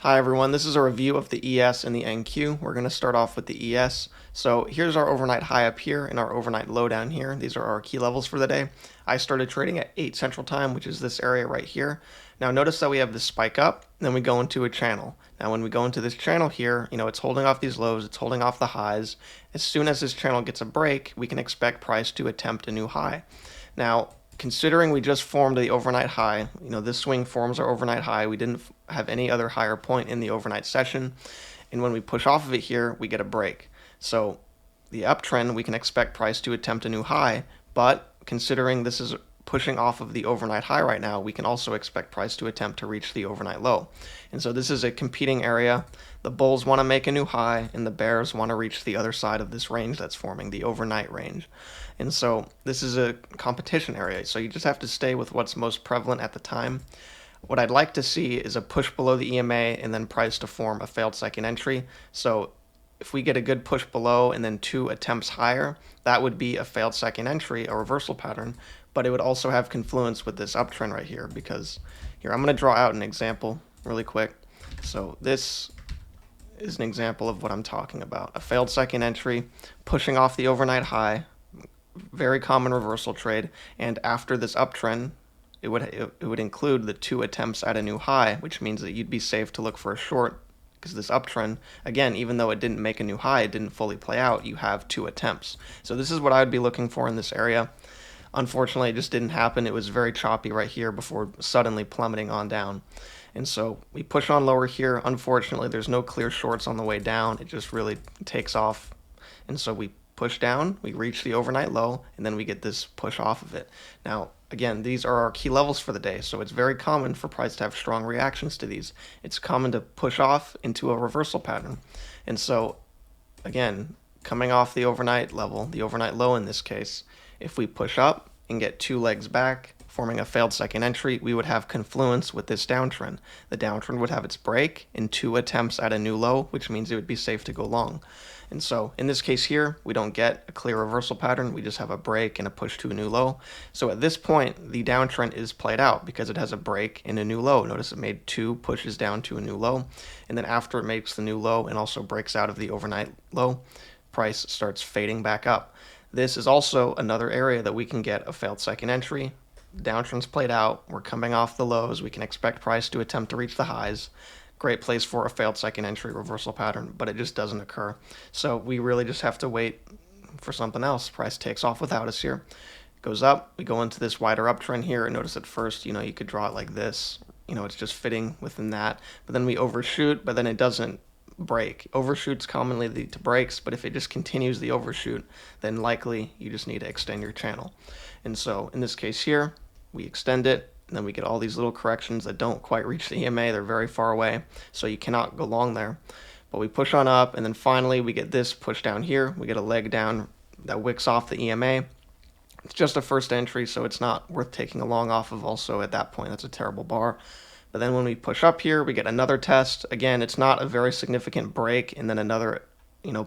Hi everyone, this is a review of the ES and the NQ. We're going to start off with the ES. So here's our overnight high up here and our overnight low down here. These are our key levels for the day. I started trading at 8 Central Time, which is this area right here. Now notice that we have this spike up, then we go into a channel. Now when we go into this channel here, it's holding off these lows, it's holding off the highs. As soon as this channel gets a break, we can expect price to attempt a new high. Now, considering we just formed the overnight high, this swing forms our overnight high. We didn't have any other higher point in the overnight session. And when we push off of it here, we get a break. So the uptrend, we can expect price to attempt a new high, but considering this is pushing off of the overnight high right now, we can also expect price to attempt to reach the overnight low. And so this is a competing area. The bulls want to make a new high, and the bears want to reach the other side of this range that's forming, the overnight range. And so this is a competition area, so you just have to stay with what's most prevalent at the time. What I'd like to see is a push below the EMA and then price to form a failed second entry. So if we get a good push below and then 2 attempts higher, that would be a failed second entry, a reversal pattern, but it would also have confluence with this uptrend right here, because here I'm going to draw out an example really quick. So this is an example of what I'm talking about. A failed second entry, pushing off the overnight high, very common reversal trade, and after this uptrend, it would include the 2 attempts at a new high, which means that you'd be safe to look for a short, because this uptrend, again, even though it didn't make a new high, it didn't fully play out, you have 2 attempts. So this is what I would be looking for in this area. Unfortunately, it just didn't happen. It was very choppy right here before suddenly plummeting on down. And so we push on lower here. Unfortunately, there's no clear shorts on the way down. It just really takes off. And so we push down, we reach the overnight low, and then we get this push off of it. Now, again, these are our key levels for the day, so it's very common for price to have strong reactions to these. It's common to push off into a reversal pattern. And so, again, coming off the overnight level, the overnight low in this case, if we push up and get 2 legs back, forming a failed second entry, we would have confluence with this downtrend. The downtrend would have its break in 2 attempts at a new low, which means it would be safe to go long. And so in this case here, we don't get a clear reversal pattern. We just have a break and a push to a new low. So at this point, the downtrend is played out because it has a break and a new low. Notice it made 2 pushes down to a new low. And then after it makes the new low and also breaks out of the overnight low, price starts fading back up. This is also another area that we can get a failed second entry. Downtrend's played out. We're coming off the lows. We can expect price to attempt to reach the highs. Great place for a failed second entry reversal pattern, but it just doesn't occur. So we really just have to wait for something else. Price takes off without us here. Goes up. We go into this wider uptrend here. And notice at first, you could draw it like this. It's just fitting within that. But then we overshoot, but then it doesn't break. Overshoots commonly lead to breaks, but if it just continues the overshoot, then likely you just need to extend your channel. And so in this case here, we extend it, and then we get all these little corrections that don't quite reach the EMA. They're very far away, so you cannot go long there. But we push on up, and then finally we get this push down here. We get a leg down that wicks off the EMA. It's just a first entry, so it's not worth taking a long off of also at that point. That's a terrible bar. But then when we push up here, we get another test. Again, it's not a very significant break and then another,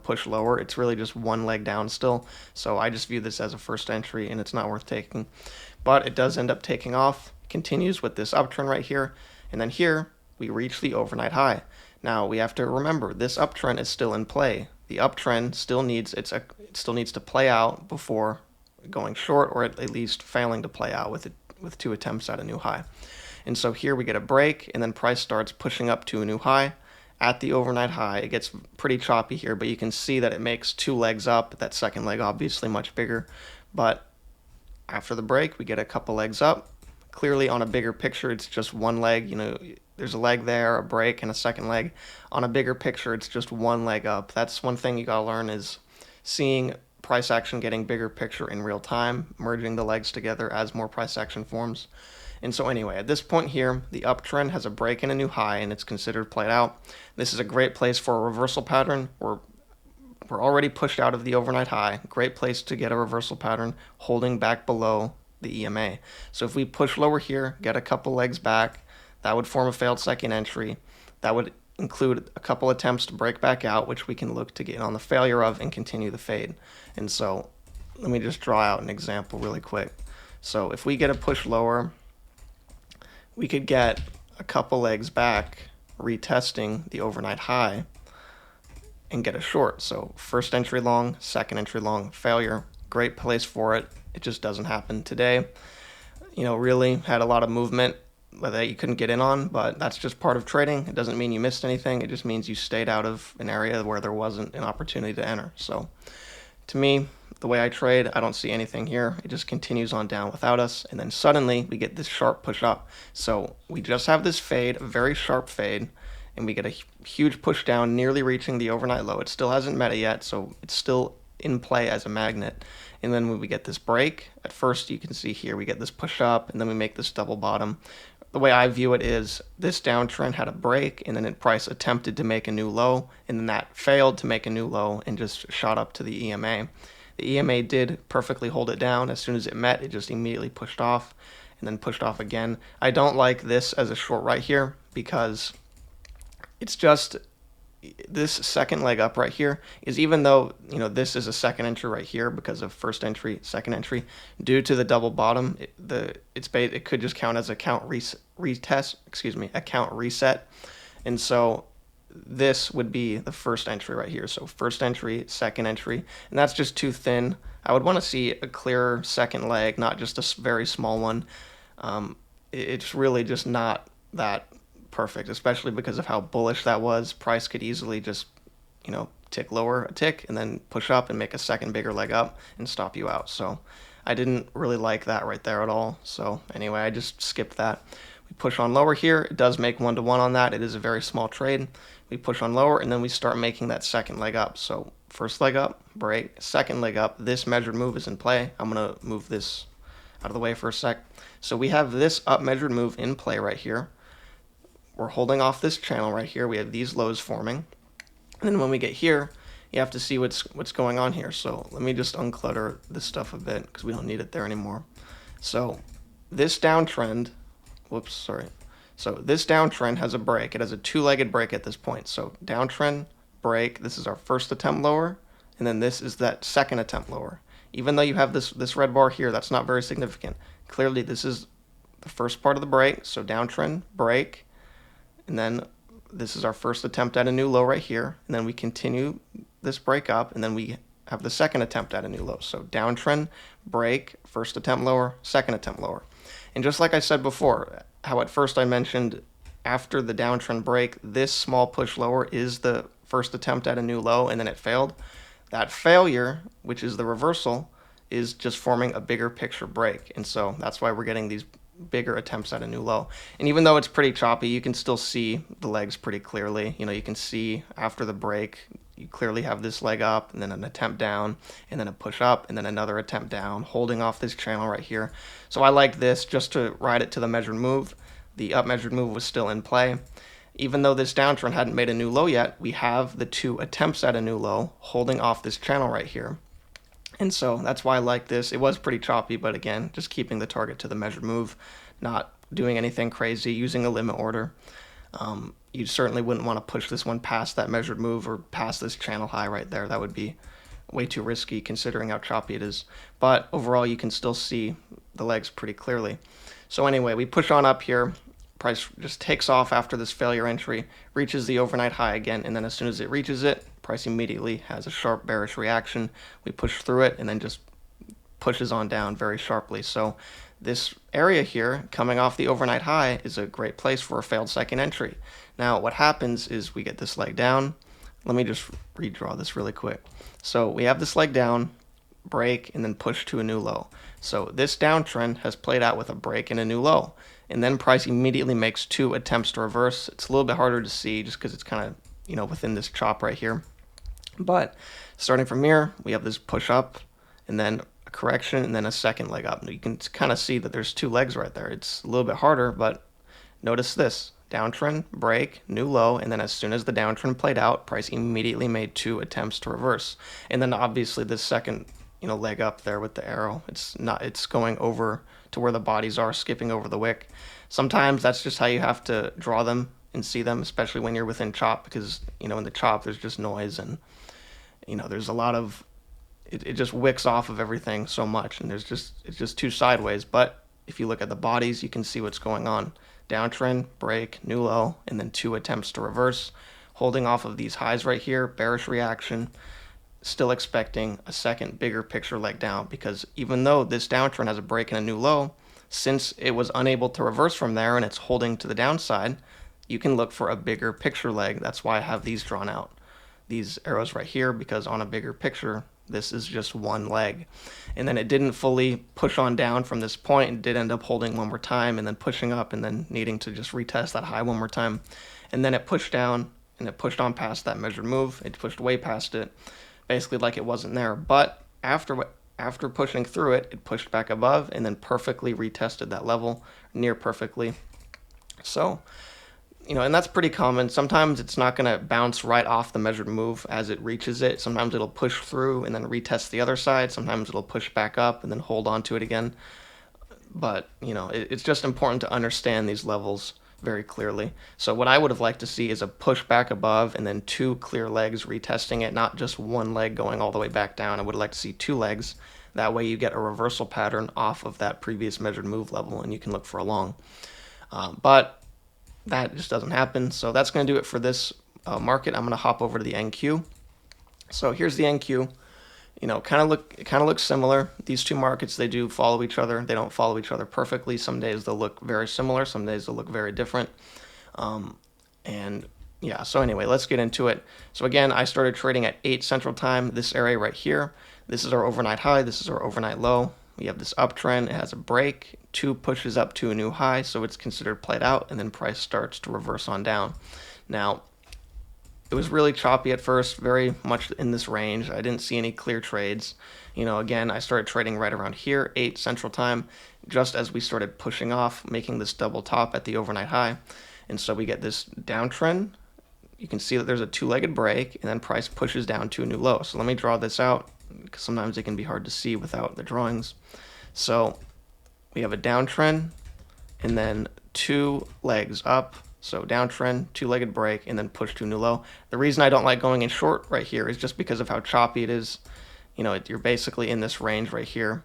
push lower. It's really just one leg down still. So I just view this as a first entry and it's not worth taking. But it does end up taking off. Continues with this uptrend right here. And then here, we reach the overnight high. Now, we have to remember, this uptrend is still in play. The uptrend still needs to play out before going short, or at least failing to play out with 2 attempts at a new high. And so here we get a break, and then price starts pushing up to a new high at the overnight high. It gets pretty choppy here, but you can see that it makes 2 legs up. That second leg obviously much bigger. But after the break, we get a couple legs up. Clearly on a bigger picture, it's just one leg. There's a leg there, a break, and a second leg. On a bigger picture, it's just one leg up. That's one thing you gotta learn, is seeing price action getting bigger picture in real time, merging the legs together as more price action forms. And so anyway, at this point here, the uptrend has a break and a new high, and it's considered played out. This is a great place for a reversal pattern. We're already pushed out of the overnight high. Great place to get a reversal pattern holding back below the EMA. So if we push lower here, get a couple legs back, that would form a failed second entry. That would include a couple attempts to break back out, which we can look to get on the failure of and continue the fade. And so let me just draw out an example really quick. So if we get a push lower, we could get a couple legs back retesting the overnight high and get a short. So first entry long, second entry long, failure. Great place for it. It just doesn't happen today. Really had a lot of movement that you couldn't get in on, but that's just part of trading. It doesn't mean you missed anything. It just means you stayed out of an area where there wasn't an opportunity to enter. So to me, the way I trade, I don't see anything here. It just continues on down without us, and then suddenly we get this sharp push up. So we just have this fade, a very sharp fade, and we get a huge push down, nearly reaching the overnight low. It still hasn't met it yet, so it's still in play as a magnet. And then when we get this break, at first you can see here we get this push up, and then we make this double bottom. The way I view it is this downtrend had a break, and then price attempted to make a new low, and then that failed to make a new low and just shot up to the EMA. The EMA did perfectly hold it down. As soon as it met, it just immediately pushed off and then pushed off again. I don't like this as a short right here because it's just this second leg up right here is, even though this is a second entry right here because of first entry, second entry, due to the double bottom, it could just count as a count reset, and so this would be the first entry right here. So first entry, second entry, and that's just too thin. I would want to see a clearer second leg, not just a very small one. It's really just not that perfect, especially because of how bullish that was. Price could easily just, tick lower a tick and then push up and make a second bigger leg up and stop you out. So I didn't really like that right there at all. So anyway, I just skipped that. We push on lower here. It does make 1-to-1 on that. It is a very small trade. We push on lower, and then we start making that second leg up. So first leg up, break, second leg up. This measured move is in play. I'm going to move this out of the way for a sec. So we have this up measured move in play right here. We're holding off this channel right here. We have these lows forming. And then when we get here, you have to see what's going on here. So let me just unclutter this stuff a bit because we don't need it there anymore. So this downtrend, So this downtrend has a break. It has a two-legged break at this point. So downtrend, break. This is our first attempt lower, and then this is that second attempt lower. Even though you have this red bar here, that's not very significant. Clearly, this is the first part of the break. So downtrend, break, and then this is our first attempt at a new low right here. And then we continue this break up, and then we have the second attempt at a new low. So downtrend, break, first attempt lower, second attempt lower. And just like I said before, how at first I mentioned after the downtrend break, this small push lower is the first attempt at a new low, and then it failed. That failure, which is the reversal, is just forming a bigger picture break. And so that's why we're getting these bigger attempts at a new low. And even though it's pretty choppy, you can still see the legs pretty clearly. You can see after the break, you clearly have this leg up, and then an attempt down, and then a push up, and then another attempt down, holding off this channel right here. So I like this just to ride it to the measured move. The up measured move was still in play. Even though this downtrend hadn't made a new low yet, we have the two attempts at a new low holding off this channel right here. And so that's why I like this. It was pretty choppy, but again, just keeping the target to the measured move, not doing anything crazy, using a limit order. You certainly wouldn't want to push this one past that measured move or past this channel high right there. That would be way too risky considering how choppy it is. But overall, you can still see the legs pretty clearly. So anyway, we push on up here. Price just takes off after this failure entry, reaches the overnight high again, and then as soon as it reaches it, price immediately has a sharp bearish reaction. We push through it and then just pushes on down very sharply. So this area here, coming off the overnight high, is a great place for a failed second entry. Now, what happens is we get this leg down. Let me just redraw this really quick. So we have this leg down, break, and then push to a new low. So this downtrend has played out with a break and a new low. And then price immediately makes two attempts to reverse. It's a little bit harder to see just because it's kind of, within this chop right here. But starting from here, we have this push up, and then a correction, and then a second leg up. You can kind of see that there's two legs right there. It's a little bit harder, but notice this. Downtrend, break, new low, and then as soon as the downtrend played out, price immediately made two attempts to reverse. And then obviously this second, leg up there with the arrow, it's going over to where the bodies are, skipping over the wick. Sometimes that's just how you have to draw them and see them, especially when you're within chop, because in the chop there's just noise, and there's a lot of it just wicks off of everything so much, and it's just too sideways. But if you look at the bodies, you can see what's going on. downtrend, break, new low, and then 2 attempts to reverse. Holding off of these highs right here, bearish reaction, still expecting a second bigger picture leg down, because even though this downtrend has a break and a new low, since it was unable to reverse from there and it's holding to the downside, you can look for a bigger picture leg. That's why I have these drawn out, these arrows right here, because on a bigger picture, this is just one leg. And then it didn't fully push on down from this point. It did end up holding one more time and then pushing up and then needing to just retest that high one more time. And then it pushed down and it pushed on past that measured move. It pushed way past it, basically like it wasn't there. But after pushing through it, it pushed back above and then perfectly retested that level, near perfectly. So, and that's pretty common. Sometimes it's not going to bounce right off the measured move as it reaches it. Sometimes it'll push through and then retest the other side. Sometimes it'll push back up and then hold on to it again. But, it's just important to understand these levels very clearly. So what I would have liked to see is a push back above and then 2 clear legs retesting it, not just one leg going all the way back down. I would like to see 2 legs. That way you get a reversal pattern off of that previous measured move level and you can look for a long. But that just doesn't happen. So that's going to do it for this market. I'm going to hop over to the NQ. So here's the NQ. It kind of looks similar. These two markets, they do follow each other. They don't follow each other perfectly. Some days they'll look very similar. Some days they'll look very different. And yeah, so anyway, let's get into it. So again, I started trading at 8 Central Time, this area right here. This is our overnight high. This is our overnight low. We have this uptrend. It has a break. 2 pushes up to a new high, so it's considered played out, and then price starts to reverse on down. Now, it was really choppy at first, very much in this range. I didn't see any clear trades. Again, I started trading right around here, 8 Central Time, just as we started pushing off, making this double top at the overnight high. And so we get this downtrend. You can see that there's a 2-legged break, and then price pushes down to a new low. So let me draw this out, because sometimes it can be hard to see without the drawings. So we have a downtrend, and then 2 legs up. So downtrend, 2-legged break, and then push to a new low. The reason I don't like going in short right here is just because of how choppy it is. You're basically in this range right here.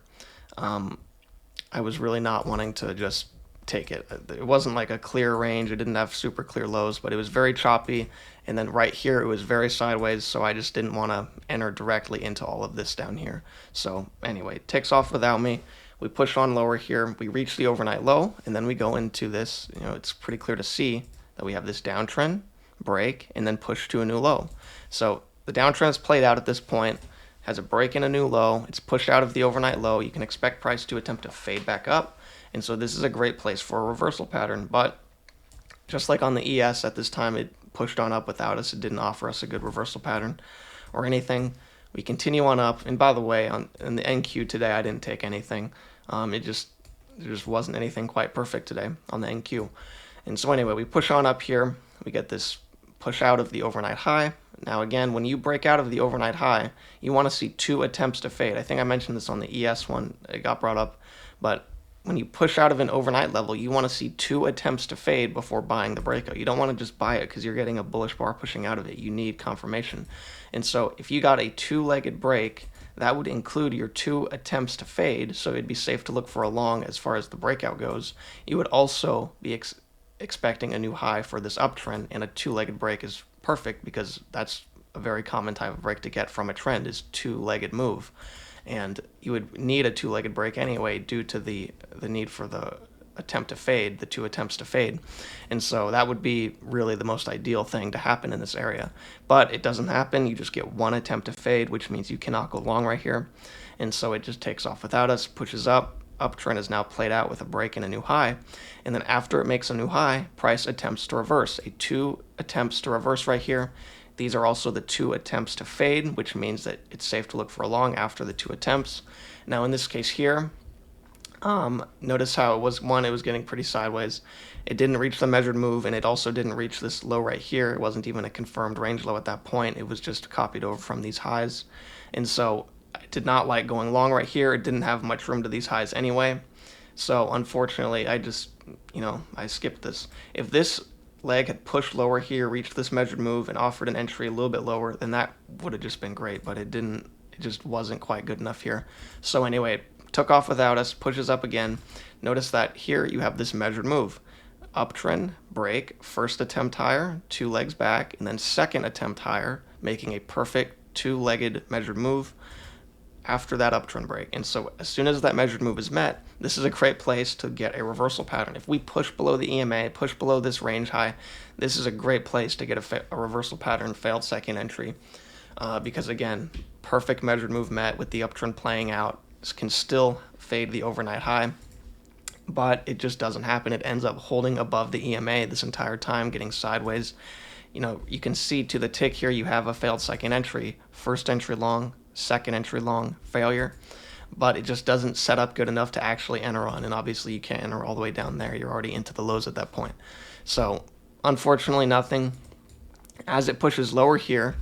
I was really not wanting to just take it. It wasn't like a clear range. It didn't have super clear lows, but it was very choppy. And then right here, it was very sideways, so I just didn't want to enter directly into all of this down here. So anyway, it takes off without me. We push on lower here. We reach the overnight low, and then we go into this. It's pretty clear to see that we have this downtrend, break, and then push to a new low. So the downtrend is played out at this point, has a break and a new low. It's pushed out of the overnight low. You can expect price to attempt to fade back up. And so this is a great place for a reversal pattern. But just like on the ES at this time, it pushed on up without us. It didn't offer us a good reversal pattern or anything. We continue on up. And by the way, in the NQ today, I didn't take anything. There just wasn't anything quite perfect today on the NQ. And so anyway, we push on up here. We get this push out of the overnight high. Now again, when you break out of the overnight high, you want to see 2 attempts to fade. I think I mentioned this on the ES one. It got brought up. But when you push out of an overnight level, you want to see 2 attempts to fade before buying the breakout. You don't want to just buy it because you're getting a bullish bar pushing out of it. You need confirmation. And so if you got a 2-legged break, that would include your 2 attempts to fade, so it'd be safe to look for a long as far as the breakout goes. You would also be expecting a new high for this uptrend, and a 2-legged break is perfect because that's a very common type of break to get from a trend is 2-legged move. And you would need a 2-legged break anyway due to the need for the attempt to fade, the 2 attempts to fade. And so that would be really the most ideal thing to happen in this area. But it doesn't happen. You just get 1 attempt to fade, which means you cannot go long right here. And so it just takes off without us, pushes up. Uptrend is now played out with a break and a new high. And then after it makes a new high, price attempts to reverse. 2 attempts to reverse right here. These are also the 2 attempts to fade, which means that it's safe to look for a long after the 2 attempts. Now in this case here, notice how it was getting pretty sideways. It didn't reach the measured move, and it also didn't reach this low right here. It wasn't even a confirmed range low at that point. It was just copied over from these highs. And so I did not like going long right here. It didn't have much room to these highs anyway. So unfortunately, I just, I skipped this. If this leg had pushed lower here, reached this measured move, and offered an entry a little bit lower, then that would have just been great, but it didn't. It just wasn't quite good enough here. So anyway, it took off without us, pushes up again. Notice that here you have this measured move. uptrend, break, first attempt higher, 2 legs back, and then second attempt higher, making a perfect 2-legged measured move after that uptrend break. And so as soon as that measured move is met, this is a great place to get a reversal pattern. If we push below the EMA, push below this range high, this is a great place to get a reversal pattern, failed second entry. Because again, perfect measured move met with the uptrend playing out, this can still fade the overnight high, but it just doesn't happen. It ends up holding above the EMA this entire time, getting sideways. You can see to the tick here, you have a failed second entry, first entry long, second entry long, failure, but it just doesn't set up good enough to actually enter on, and obviously you can't enter all the way down there. You're already into the lows at that point. So unfortunately, nothing. As it pushes lower here,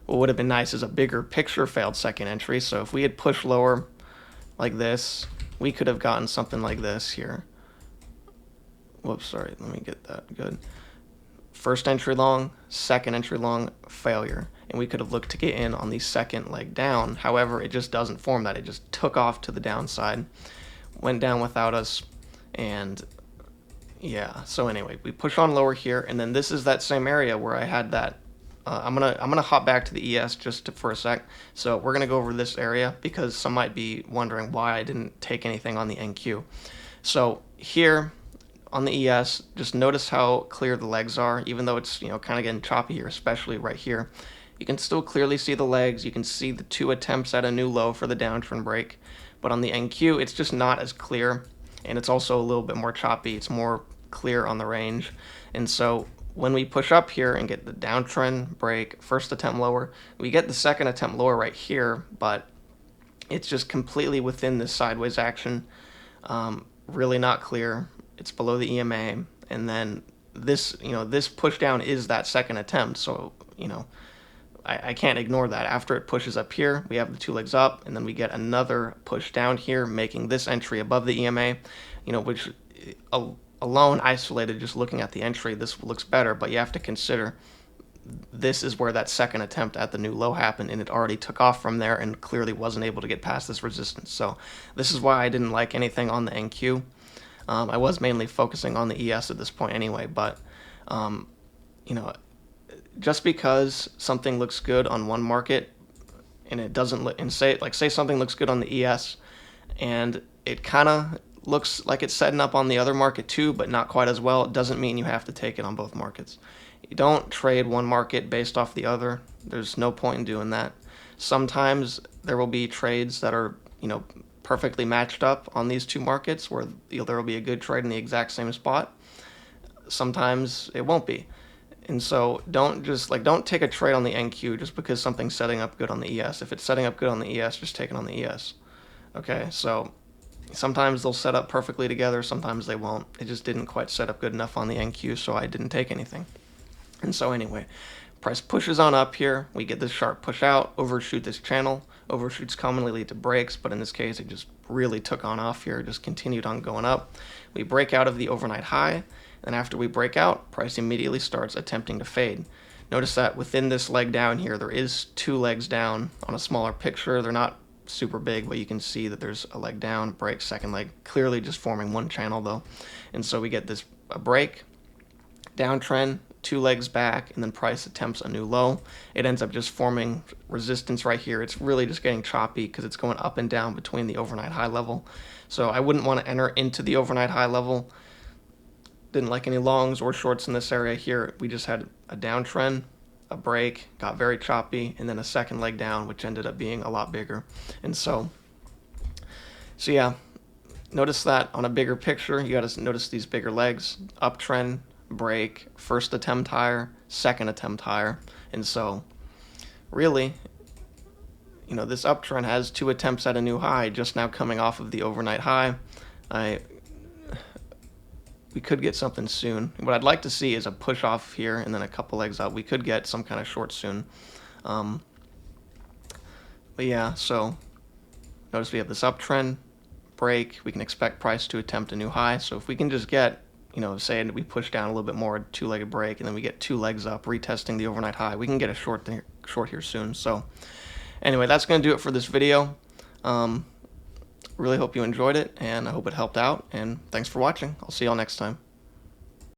what would have been nice is a bigger picture failed second entry. So if we had pushed lower like this, we could have gotten something like this here. Whoops, sorry, let me get that good. First entry long, second entry long, failure. And we could have looked to get in on the second leg down. However, it just doesn't form that. It just took off to the downside, went down without us, and yeah. So anyway, we push on lower here, and then this is that same area where I had that. I'm gonna hop back to the ES just for a sec. So we're gonna go over this area because some might be wondering why I didn't take anything on the NQ. So here on the ES, just notice how clear the legs are, even though it's kind of getting choppy here, especially right here. You can still clearly see the legs. You can see the 2 attempts at a new low for the downtrend break. But on the NQ, it's just not as clear, and it's also a little bit more choppy. It's more clear on the range. And so when we push up here and get the downtrend break, first attempt lower, we get the second attempt lower right here, but it's just completely within this sideways action. Really not clear. It's below the EMA, and then this, this push down is that second attempt. So, I can't ignore that. After it pushes up here, we have the 2 legs up, and then we get another push down here, making this entry above the EMA, which alone, isolated, just looking at the entry, this looks better, but you have to consider this is where that second attempt at the new low happened, and it already took off from there and clearly wasn't able to get past this resistance. So this is why I didn't like anything on the NQ. I was mainly focusing on the ES at this point anyway, but just because something looks good on one market and it doesn't look, and say something looks good on the ES and it kind of looks like it's setting up on the other market too, but not quite as well, it doesn't mean you have to take it on both markets. You don't trade one market based off the other. There's no point in doing that. Sometimes there will be trades that are, perfectly matched up on these 2 markets where there will be a good trade in the exact same spot. Sometimes it won't be. And so don't take a trade on the NQ just because something's setting up good on the ES. If it's setting up good on the ES, just take it on the ES. Okay, so sometimes they'll set up perfectly together, sometimes they won't. It just didn't quite set up good enough on the NQ, so I didn't take anything. And so anyway, price pushes on up here. We get this sharp push out, overshoot this channel. Overshoots commonly lead to breaks, but in this case, it just really took on off here, just continued on going up. We break out of the overnight high, and after we break out, price immediately starts attempting to fade. Notice that within this leg down here, there is 2 legs down on a smaller picture. They're not super big, but you can see that there's a leg down, break, second leg, clearly just forming one channel though. And so we get a break, downtrend, 2 legs back, and then price attempts a new low. It ends up just forming resistance right here. It's really just getting choppy because it's going up and down between the overnight high level. So I wouldn't want to enter into the overnight high level. Didn't like any longs or shorts in this area here. We just had a downtrend, a break, got very choppy, and then a second leg down, which ended up being a lot bigger. And so yeah, notice that on a bigger picture, you got to notice these bigger legs, uptrend, break, first attempt higher, second attempt higher. And so really, this uptrend has 2 attempts at a new high, just now coming off of the overnight high. We could get something soon. What I'd like to see is a push off here and then a couple legs up. We could get some kind of short soon. But yeah, so notice we have this uptrend, break. We can expect price to attempt a new high. So if we can just get, say we push down a little bit more, 2-legged break, and then we get 2 legs up, retesting the overnight high, we can get a short here soon. So anyway, that's going to do it for this video. Really hope you enjoyed it, and I hope it helped out, and thanks for watching. I'll see y'all next time.